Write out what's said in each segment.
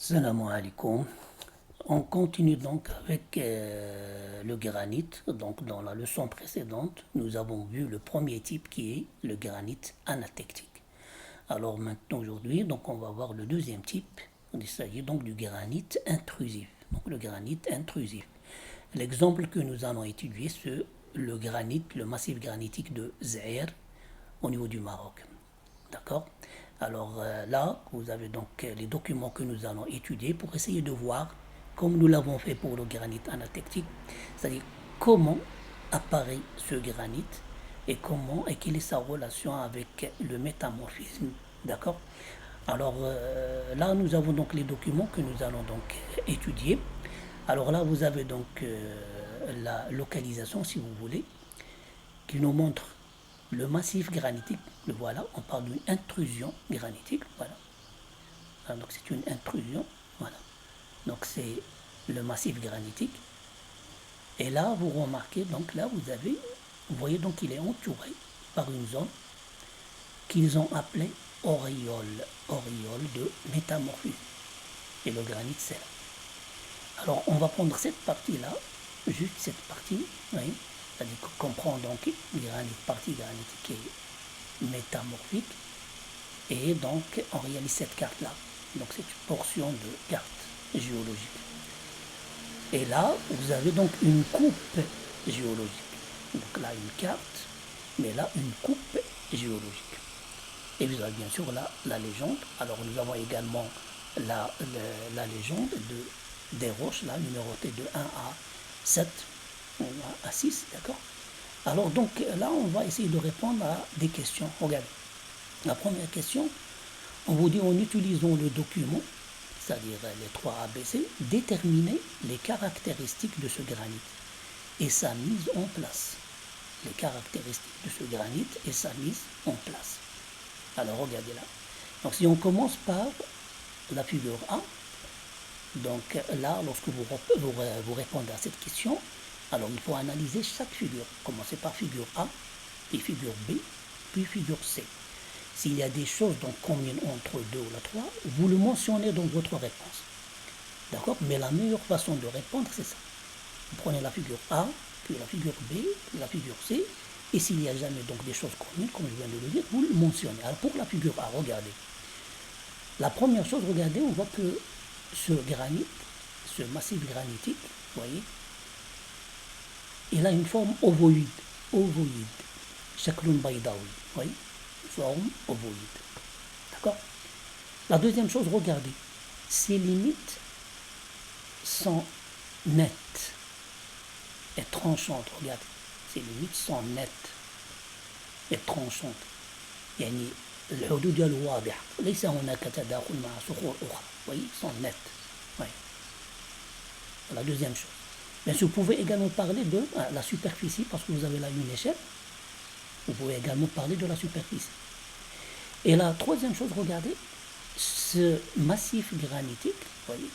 Salam alaikum. On continue donc avec le granit. Donc dans la leçon précédente, nous avons vu le premier type qui est le granit anatectique. Alors maintenant aujourd'hui, donc on va voir le deuxième type. Il s'agit donc du granit intrusif. Donc le granit intrusif. L'exemple que nous allons étudier, c'est le granit, le massif granitique de Zaïre au niveau du Maroc. D'accord. Alors là, vous avez donc les documents que nous allons étudier pour essayer de voir, comme nous l'avons fait pour le granit anatectique, c'est-à-dire comment apparaît ce granit et comment et quelle est sa relation avec le métamorphisme. D'accord. Alors là, nous avons donc les documents que nous allons donc étudier. Alors là, vous avez donc la localisation, si vous voulez, qui nous montre le massif granitique. Le voilà, on parle d'une intrusion granitique. Voilà. Donc c'est une intrusion. Voilà. Donc c'est le massif granitique. Et là, vous remarquez, donc là, vous voyez donc il est entouré par une zone qu'ils ont appelée auréole de métamorphisme. Et le granit, c'est là. Alors, on va prendre cette partie-là, juste cette partie, oui, c'est-à-dire qu'on comprend donc partie granitique et métamorphique, et donc on réalise cette carte-là. Donc c'est une portion de carte géologique. Et là, vous avez donc une coupe géologique. Donc là, une carte, mais là, une coupe géologique. Et vous avez bien sûr là la légende. Alors nous avons également la légende des roches, là, numérotées de 1 à 7, ou à 6, d'accord. Alors donc là, on va essayer de répondre à des questions. Regardez, la première question, on vous dit en utilisant le document, c'est-à-dire les 3 ABC, déterminer les caractéristiques de ce granit et sa mise en place. Les caractéristiques de ce granit et sa mise en place. Alors regardez là. Donc si on commence par la figure A, donc là, lorsque vous répondez à cette question, alors il faut analyser chaque figure. Commencez par figure A, puis figure B, puis figure C. S'il y a des choses donc communes entre 2 ou la 3, vous le mentionnez dans votre réponse. D'accord. Mais la meilleure façon de répondre, c'est ça. Vous prenez la figure A, puis la figure B, puis la figure C, et s'il n'y a jamais donc des choses communes, comme je viens de le dire, vous le mentionnez. Alors pour la figure A, regardez. La première chose, regardez, on voit que ce granit, ce massif granitique, vous voyez, il a une forme ovoïde. Shaklun baydawi, vous voyez, forme ovoïde. D'accord. La deuxième chose, regardez, ses limites sont nettes et tranchantes. Regardez, ces limites sont nettes et tranchantes. يعني الحدود الواضحة ليس هناك تداخل مع صخور أخرى. Vous voyez, sont nettes. Oui. La deuxième chose. Mais vous pouvez également parler de la superficie, parce que vous avez là une échelle. Vous pouvez également parler de la superficie. Et la troisième chose, regardez, ce massif granitique, vous voyez,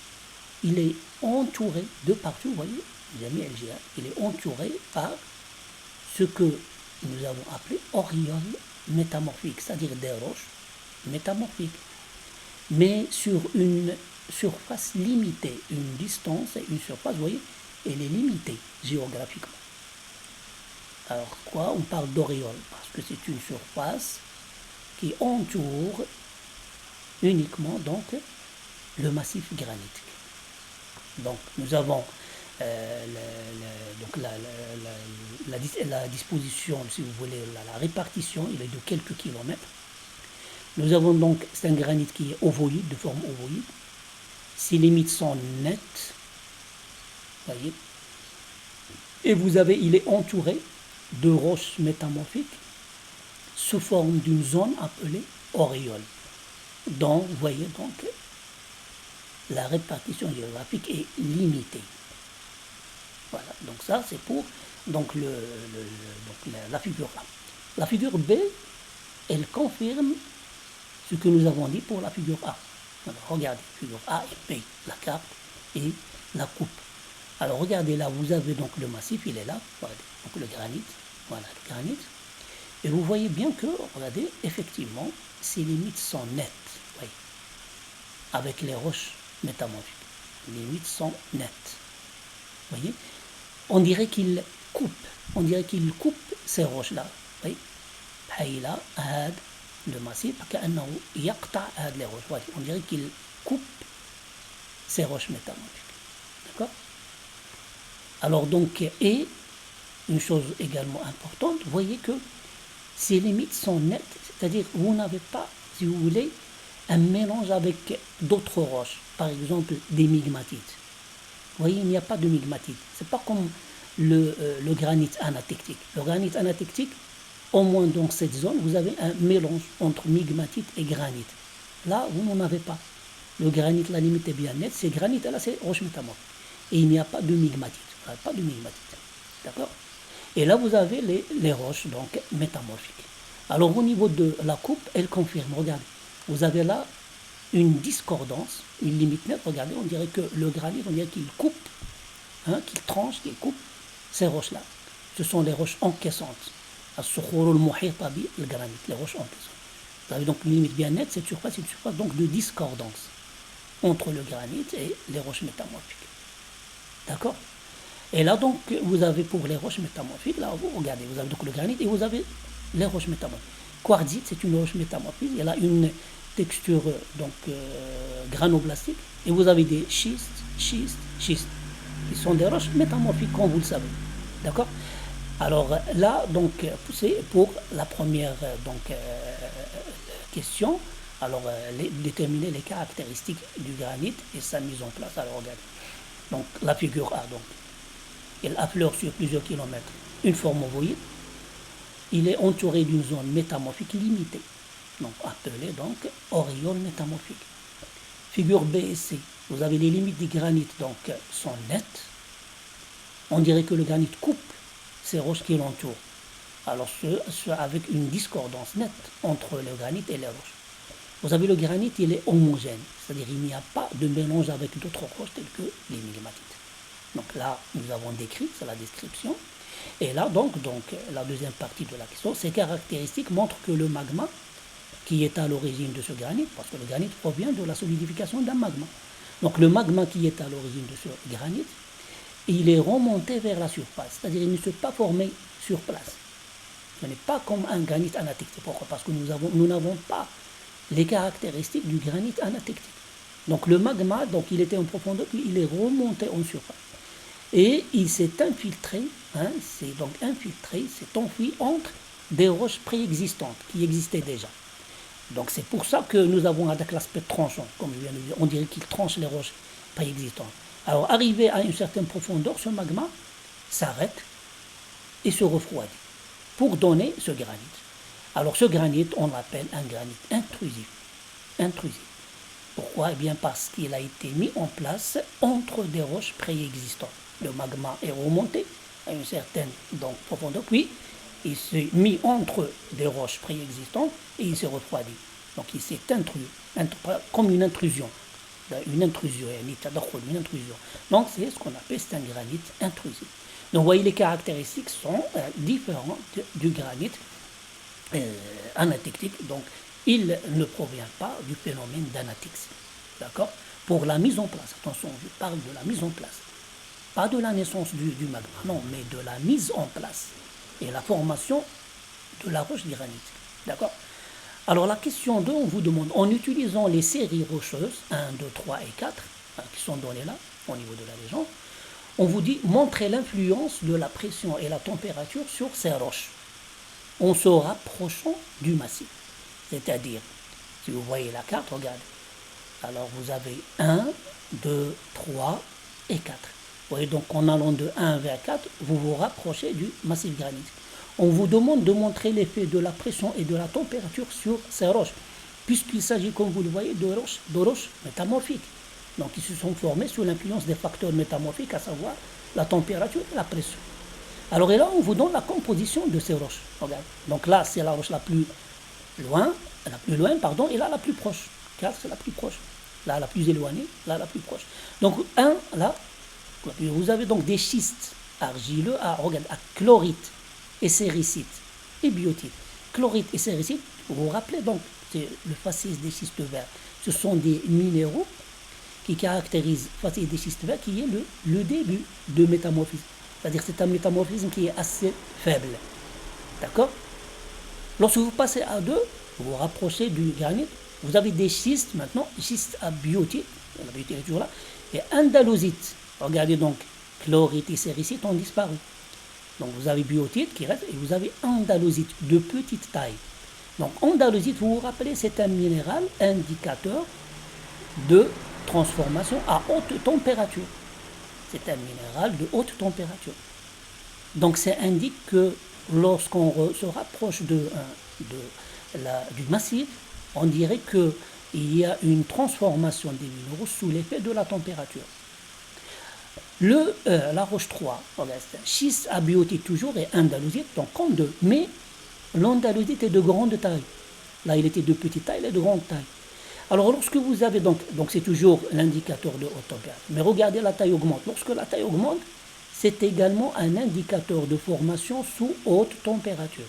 il est entouré de partout, vous voyez, il est entouré par ce que nous avons appelé auréole métamorphique, c'est-à-dire des roches métamorphiques, mais sur une surface limitée, une distance et une surface, vous voyez, elle est limitée géographiquement. Alors quoi, on parle d'auréole, parce que c'est une surface qui entoure uniquement donc le massif granitique. Donc nous avons donc la disposition, si vous voulez, la répartition, il est de quelques kilomètres. Nous avons donc, c'est un granit qui est ovoïde, de forme ovoïde. Ses limites sont nettes, voyez. Et vous avez, il est entouré de roches métamorphiques sous forme d'une zone appelée auréole. Donc, vous voyez donc, la répartition géographique est limitée. Voilà, donc ça c'est pour donc la figure A. La figure B, elle confirme ce que nous avons dit pour la figure A. Alors regardez, figure A et B, la carte et la coupe. Alors regardez là, vous avez donc le massif, il est là, regardez, donc le granit, voilà le granit. Et vous voyez bien que, regardez, effectivement, ces limites sont nettes, voyez, avec les roches métamorphiques. Les limites sont nettes. Vous voyez? On dirait qu'il coupe ces roches-là. Oui. Là, le massif, on dirait qu'il coupe ces roches métamorphiques. D'accord? Alors donc, et une chose également importante, vous voyez que ces limites sont nettes, c'est-à-dire vous n'avez pas, si vous voulez, un mélange avec d'autres roches, par exemple des migmatites. Vous voyez, il n'y a pas de migmatite. C'est pas comme le granit anatectique. Le granit anatectique, au moins dans cette zone, vous avez un mélange entre migmatite et granit. Là, vous n'en avez pas. Le granit, la limite est bien nette. C'est granit, là, c'est roche métamorphique. Et il n'y a pas de migmatite. Vous n'avez pas de migmatite. D'accord? Et là, vous avez les roches, donc, métamorphiques. Alors, au niveau de la coupe, elle confirme. Regardez, vous avez là une discordance, une limite nette. Regardez, on dirait que le granit, on dirait qu'il coupe, qu'il tranche, qu'il coupe ces roches-là. Ce sont les roches encaissantes. Le granit, les roches encaissantes. Vous avez donc une limite bien nette. Cette surface, c'est une surface donc de discordance entre le granit et les roches métamorphiques. D'accord? Et là, donc, vous avez pour les roches métamorphiques, là, vous regardez, vous avez donc le granit et vous avez les roches métamorphiques. Quartzite, c'est une roche métamorphique. Elle a une texture donc granoblastique. Et vous avez des schistes, qui sont des roches métamorphiques, comme vous le savez. D'accord? Alors là, donc, c'est pour la première question. Alors, déterminer les caractéristiques du granit et sa mise en place. Alors, regardez. Donc, la figure A, donc, il affleure sur plusieurs kilomètres une forme ovoïde. Il est entouré d'une zone métamorphique limitée, donc appelée donc auréole métamorphique. Figure B et C, vous avez les limites du granit donc sont nettes. On dirait que le granit coupe ces roches qui l'entourent. Alors ce avec une discordance nette entre le granit et les roches. Vous avez le granit, il est homogène, c'est-à-dire il n'y a pas de mélange avec d'autres roches telles que les migmatites. Donc là, nous avons décrit, c'est la description. Et là, donc, la deuxième partie de la question, ces caractéristiques montrent que le magma, qui est à l'origine de ce granit, parce que le granit provient de la solidification d'un magma. Donc le magma qui est à l'origine de ce granit, il est remonté vers la surface, c'est-à-dire il ne s'est pas formé sur place. Ce n'est pas comme un granit anatectique. Pourquoi? Parce que nous n'avons pas les caractéristiques du granit anatectique. Donc le magma, donc il était en profondeur, puis il est remonté en surface. Et il s'est infiltré, s'est enfui entre des roches préexistantes qui existaient déjà. Donc c'est pour ça que nous avons avec l'aspect tranchant, comme je viens de dire, on dirait qu'il tranche les roches préexistantes. Alors arrivé à une certaine profondeur, ce magma s'arrête et se refroidit pour donner ce granit. Alors ce granit, on l'appelle un granit intrusif. Pourquoi? Eh bien parce qu'il a été mis en place entre des roches préexistantes. Le magma est remonté à une certaine profondeur, puis il s'est mis entre des roches préexistantes et il s'est refroidi. Donc il s'est intrus, comme une intrusion. Une intrusion. Donc c'est ce qu'on appelle, c'est un granit intrusif. Donc vous voyez, les caractéristiques sont différentes du granit anatectique. Donc il ne provient pas du phénomène d'anatexie. D'accord? Pour la mise en place, attention, je parle de la mise en place. Pas de la naissance du magma, non, mais de la mise en place et la formation de la roche granitique. D'accord? Alors la question 2, on vous demande, en utilisant les séries rocheuses, 1, 2, 3 et 4, qui sont données là, au niveau de la légende, on vous dit, montrez l'influence de la pression et la température sur ces roches, en se rapprochant du massif. C'est-à-dire, si vous voyez la carte, regardez. Alors vous avez 1, 2, 3 et 4. Vous voyez, donc en allant de 1 vers 4, vous vous rapprochez du massif granitique. On vous demande de montrer l'effet de la pression et de la température sur ces roches, puisqu'il s'agit, comme vous le voyez, de roches métamorphiques. Donc ils se sont formés sous l'influence des facteurs métamorphiques, à savoir la température et la pression. Alors et là, on vous donne la composition de ces roches. Regarde. Donc là, c'est la roche la plus loin, et là, la plus proche. 4, c'est la plus proche. Là, la plus éloignée, là, la plus proche. Donc 1, là, vous avez donc des schistes argileux à chlorite et séricite et biotite. Chlorite et séricite, vous vous rappelez donc, c'est le faciès des schistes verts. Ce sont des minéraux qui caractérise facile des schistes verts, qui est le début de métamorphisme. C'est-à-dire c'est un métamorphisme qui est assez faible. D'accord? Lorsque vous passez à 2, vous vous rapprochez du granit, vous avez des schistes maintenant, schistes abiotiques, la biotite est toujours là, et andalosites. Regardez donc, chlorite et séricite ont disparu. Donc vous avez biotite qui reste et vous avez andalosite de petite taille. Donc andalosite, vous vous rappelez, c'est un minéral indicateur de transformation à haute température. C'est un minéral de haute température. Donc ça indique que lorsqu'on se rapproche du massif, on dirait qu'il y a une transformation des minéraux sous l'effet de la température. La roche 3, schiste abiotique toujours et andalosite, donc en 2. Mais l'andalosite est de grande taille. Là, il était de petite taille, il est de grande taille. Alors, lorsque vous avez donc c'est toujours l'indicateur de haute température. Mais regardez, la taille augmente. Lorsque la taille augmente, c'est également un indicateur de formation sous haute température.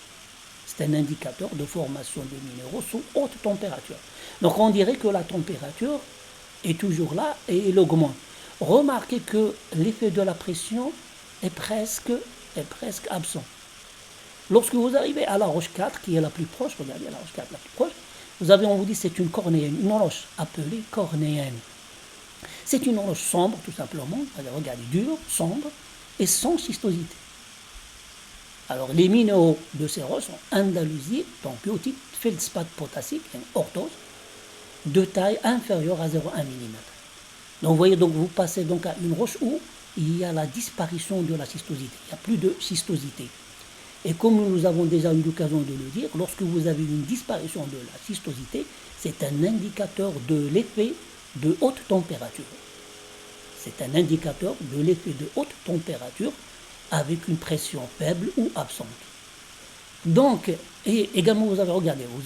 C'est un indicateur de formation des minéraux sous haute température. Donc, on dirait que la température est toujours là et elle augmente. Remarquez que l'effet de la pression est presque absent. Lorsque vous arrivez à la roche 4, qui est la plus proche, regardez la roche 4 la plus proche, vous avez, on vous dit, c'est une cornéenne, une roche appelée cornéenne. C'est une roche sombre, tout simplement, regardez, dure, sombre, et sans schistosité. Alors, les minéraux de ces roches sont andalosite, donc biotite, feldspathe potassique, orthose, de taille inférieure à 0,1 mm. Donc, vous voyez, donc, vous passez donc à une roche où il y a la disparition de la schistosité. Il n'y a plus de schistosité. Et comme nous avons déjà eu l'occasion de le dire, lorsque vous avez une disparition de la schistosité, c'est un indicateur de l'effet de haute température. C'est un indicateur de l'effet de haute température avec une pression faible ou absente. Donc, et également, vous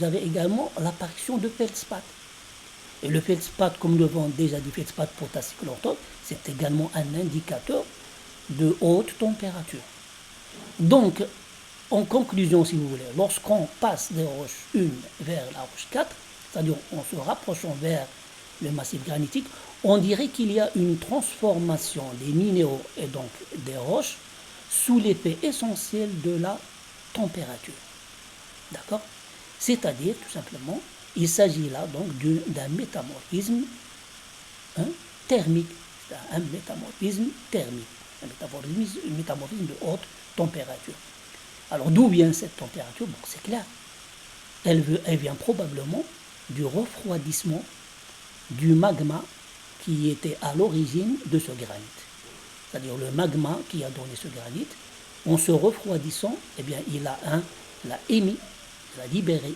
avez également l'apparition de feldspathe. Et le feldspathe, comme le vend déjà dit, feldspathe potassique l'orthose, c'est également un indicateur de haute température. Donc, en conclusion, si vous voulez, lorsqu'on passe des roches 1 vers la roche 4, c'est-à-dire en se rapprochant vers le massif granitique, on dirait qu'il y a une transformation des minéraux et donc des roches sous l'effet essentiel de la température. D'accord? C'est-à-dire, tout simplement, il s'agit là donc d'un métamorphisme thermique. C'est un métamorphisme thermique, un métamorphisme de haute température. Alors d'où vient cette température? Bon, c'est clair. Elle vient probablement du refroidissement du magma qui était à l'origine de ce granit. C'est-à-dire le magma qui a donné ce granit, en se refroidissant, eh bien, il a émis, il a libéré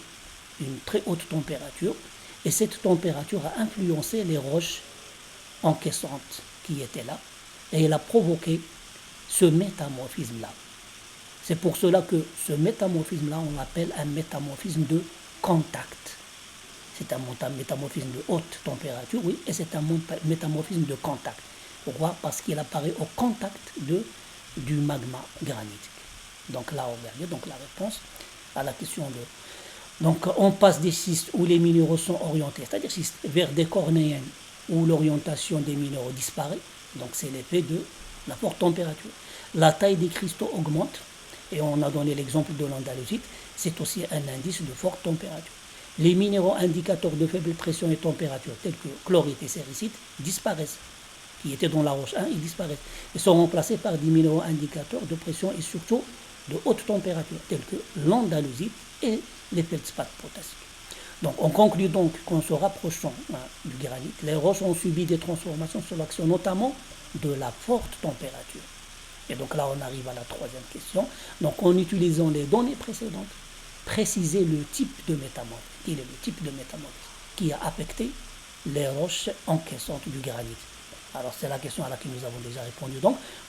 une très haute température, et cette température a influencé les roches encaissantes qui étaient là, et elle a provoqué ce métamorphisme-là. C'est pour cela que ce métamorphisme-là, on l'appelle un métamorphisme de contact. C'est un métamorphisme de haute température, oui, et c'est un métamorphisme de contact. Pourquoi? Parce qu'il apparaît au contact du magma granitique. Donc là, regardez donc la réponse à la question de... Donc on passe des schistes où les minéraux sont orientés, c'est-à-dire schistes vers des cornéennes où l'orientation des minéraux disparaît. Donc c'est l'effet de la forte température. La taille des cristaux augmente, et on a donné l'exemple de l'andalosite, c'est aussi un indice de forte température. Les minéraux indicateurs de faible pression et température, tels que chlorite et séricite, disparaissent. Qui étaient dans la roche 1, ils disparaissent. Ils sont remplacés par des minéraux indicateurs de pression et surtout de haute température, tels que l'andalosite et les feldspaths potassiques. Donc on conclut donc qu'en se rapprochant du granit, les roches ont subi des transformations sous l'action notamment de la forte température. Et donc là on arrive à la troisième question. Donc en utilisant les données précédentes, préciser le type de métamorphisme. Quel est le type de métamorphisme qui a affecté les roches encaissantes du granit? Alors c'est la question à laquelle nous avons déjà répondu.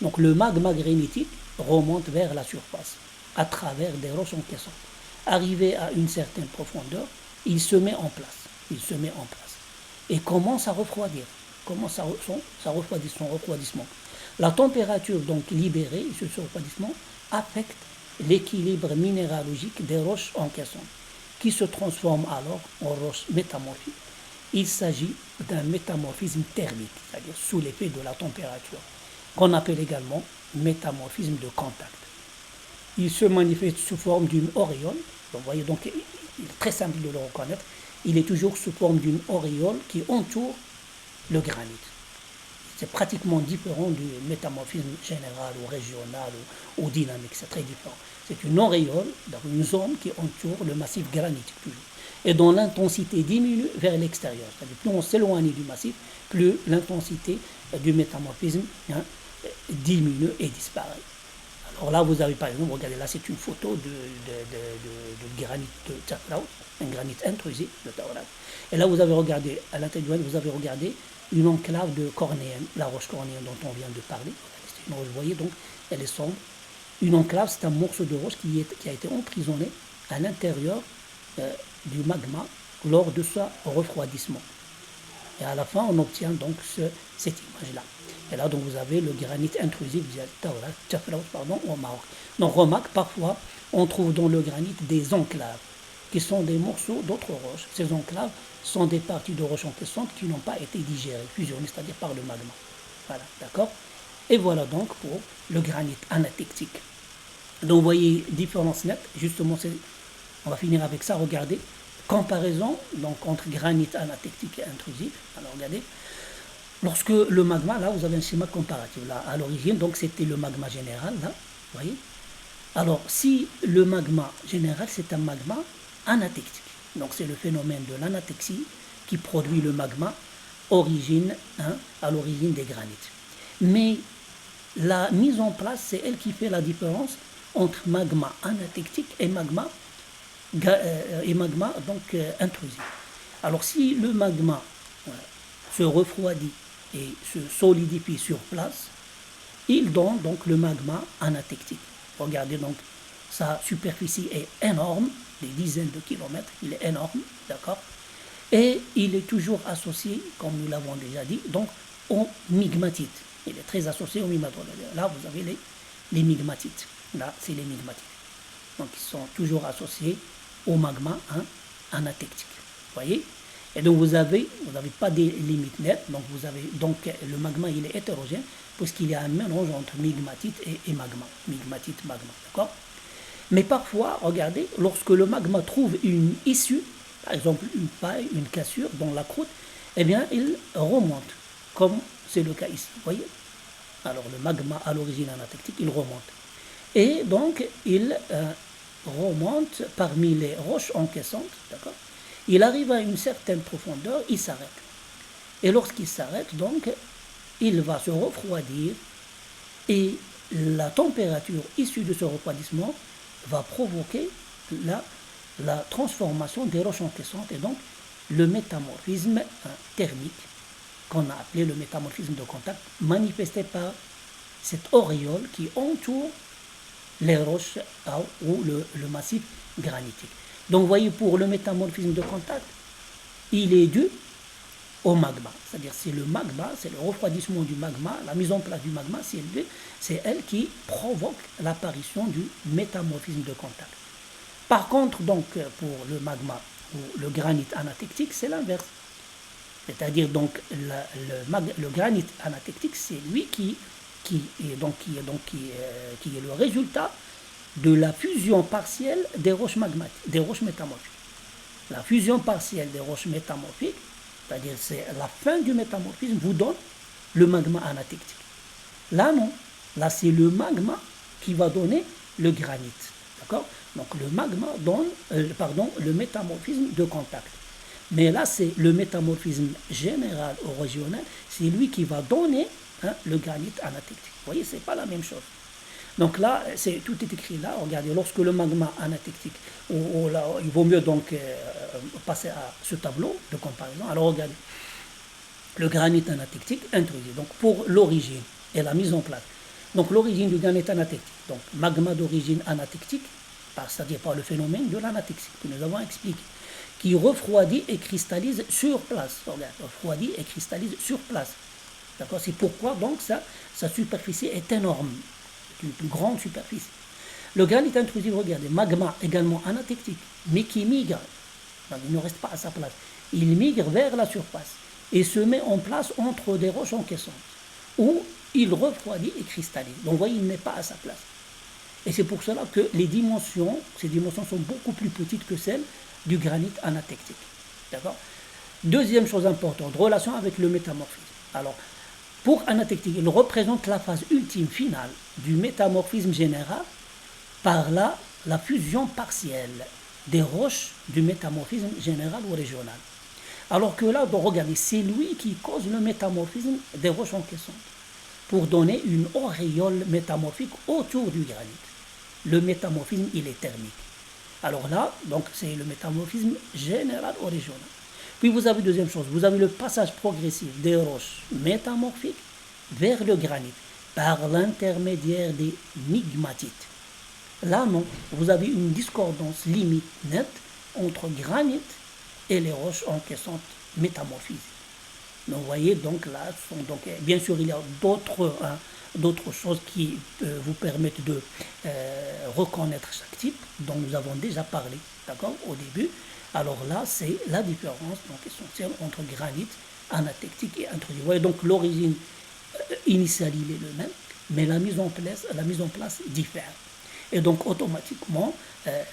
Donc le magma granitique remonte vers la surface à travers des roches encaissantes. Arrivé à une certaine profondeur, il se met en place. Et commence à refroidir. Commence son refroidissement. La température donc libérée sur ce refroidissement affecte l'équilibre minéralogique des roches encaissantes, qui se transforment alors en roches métamorphiques il s'agit d'un métamorphisme thermique, c'est-à-dire sous l'effet de la température, qu'on appelle également métamorphisme de contact. Il se manifeste sous forme d'une auréole. Donc, vous voyez, donc, il est très simple de le reconnaître. Il est toujours sous forme d'une auréole qui entoure le granit. C'est pratiquement différent du métamorphisme général ou régional ou dynamique. C'est très différent. C'est une auréole dans une zone qui entoure le massif granitique toujours. Et dont l'intensité diminue vers l'extérieur. C'est-à-dire plus on s'éloigne du massif, plus l'intensité du métamorphisme diminue et disparaît. Alors là, vous avez par exemple, regardez, là c'est une photo de granit de Tafraout, un granit intrusif de Tafraout. Et là, vous avez regardé, à l'intérieur, vous avez regardé une enclave de cornéenne, la roche cornéenne dont on vient de parler. C'est une roche, vous voyez, donc elle est sombre. Une enclave, c'est un morceau de roche qui a été emprisonné à l'intérieur du magma lors de son refroidissement. Et à la fin, on obtient donc cette image-là. Et là, donc, vous avez le granit intrusif au Maroc. Donc, remarque, parfois, on trouve dans le granit des enclaves, qui sont des morceaux d'autres roches. Ces enclaves sont des parties de roches encaissantes qui n'ont pas été digérées, fusionnées, c'est-à-dire par le magma. Voilà, d'accord? Et voilà donc pour le granit anatectique. Donc, vous voyez, différence nette, justement, on va finir avec ça, regardez. Comparaison donc, entre granit anatectique et intrusif. Alors, regardez. Lorsque le magma, là, vous avez un schéma comparatif. Là, à l'origine, donc, c'était le magma général, là, vous voyez. Alors, si le magma général, c'est un magma anatectique. Donc, c'est le phénomène de l'anatexie qui produit le magma à l'origine des granites. Mais la mise en place, c'est elle qui fait la différence entre magma anatectique et magma donc intrusif. Alors, si le magma se refroidit et se solidifie sur place, il donne donc le magma anatectique. Regardez donc, sa superficie est énorme, des dizaines de kilomètres, il est énorme, d'accord? Et il est toujours associé, comme nous l'avons déjà dit, donc aux migmatites. Il est très associé aux migmatites. Là, vous avez les migmatites. Là, c'est les migmatites. Donc, ils sont toujours associés au magma anatectique. Vous voyez? Et donc, vous n'avez pas des limites nettes. Donc, le magma, il est hétérogène, puisqu'il y a un mélange entre migmatite et magma. Migmatite, magma. D'accord? Mais parfois, regardez, lorsque le magma trouve une issue, par exemple une faille, une cassure dans la croûte, eh bien, il remonte, comme c'est le cas ici. Vous voyez? Alors, le magma à l'origine anatectique, il remonte. Et donc, il remonte parmi les roches encaissantes, d'accord? Il arrive à une certaine profondeur, il s'arrête. Et lorsqu'il s'arrête, donc, il va se refroidir et la température issue de ce refroidissement va provoquer la transformation des roches encaissantes et donc le métamorphisme thermique qu'on a appelé le métamorphisme de contact, manifesté par cette auréole qui entoure les roches ou le massif granitique. Donc vous voyez, pour le métamorphisme de contact, il est dû au magma. C'est-à-dire c'est le magma, c'est le refroidissement du magma, la mise en place du magma, c'est elle qui provoque l'apparition du métamorphisme de contact. Par contre, donc, pour le magma ou le granit anatectique, c'est l'inverse. C'est-à-dire donc le granit anatectique, c'est lui qui est le résultat de la fusion partielle des roches magmatiques, des roches métamorphiques. La fusion partielle des roches métamorphiques, c'est-à-dire c'est la fin du métamorphisme, vous donne le magma anatectique. Là, non. Là, c'est le magma qui va donner le granit. D'accord? Donc, le magma donne, le métamorphisme de contact. Mais là, c'est le métamorphisme général ou régional, c'est lui qui va donner le granit anatectique. Vous voyez, ce n'est pas la même chose. Donc là, tout est écrit là. Regardez, lorsque le magma anatectique, il vaut mieux donc passer à ce tableau de comparaison. Alors regardez, le granit anatectique intrusif. Donc pour l'origine et la mise en place. Donc l'origine du granit anatectique. Donc magma d'origine anatectique, c'est-à-dire par le phénomène de l'anatexie que nous avons expliqué, qui refroidit et cristallise sur place. Regardez, refroidit et cristallise sur place. D'accord? C'est pourquoi donc sa superficie est énorme. Une plus grande superficie. Le granit intrusif, regardez, magma également anatectique, mais qui migre. Donc, il ne reste pas à sa place. il migre vers la surface et se met en place entre des roches encaissantes, où il refroidit et cristallise. Donc vous voyez, il n'est pas à sa place. Et c'est pour cela que ces dimensions sont beaucoup plus petites que celles du granit anatectique. D'accord? Deuxième chose importante, relation avec le métamorphisme. Alors, pour anatectique, il représente la phase ultime finale du métamorphisme général par la fusion partielle des roches du métamorphisme général ou régional. Alors que là, donc, regardez, c'est lui qui cause le métamorphisme des roches encaissantes pour donner une auréole métamorphique autour du granit. Le métamorphisme, il est thermique. Alors là, donc c'est le métamorphisme général ou régional. Puis vous avez deuxième chose, vous avez le passage progressif des roches métamorphiques vers le granit par l'intermédiaire des migmatites. Là, non, vous avez une discordance limite nette entre granit et les roches encaissantes métamorphisées. Donc, vous voyez, donc là, bien sûr, il y a d'autres choses qui vous permettent de reconnaître chaque type, dont nous avons déjà parlé, d'accord, au début. Alors là, c'est la différence donc, essentielle entre granit anatectique et intrusif. Vous voyez, donc l'origine initiale, il est le même, mais la mise en place diffère. Et donc, automatiquement,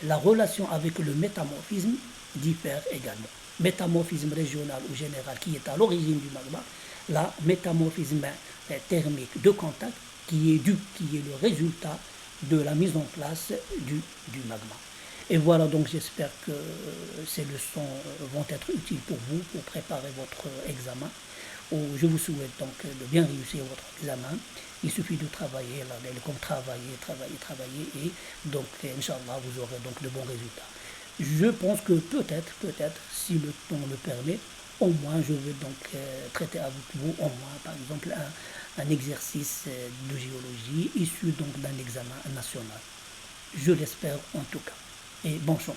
la relation avec le métamorphisme diffère également. Métamorphisme régional ou général qui est à l'origine du magma, la métamorphisme thermique de contact qui est le résultat de la mise en place du magma. Et voilà, donc j'espère que ces leçons vont être utiles pour vous, pour préparer votre examen. Je vous souhaite donc de bien réussir votre examen. Il suffit de travailler, comme travailler, et donc, Inch'Allah, vous aurez donc de bons résultats. Je pense que peut-être, si le temps le permet, au moins je vais donc traiter avec vous, au moins, par exemple, un exercice de géologie issu donc d'un examen national. Je l'espère en tout cas. Et bonne chance.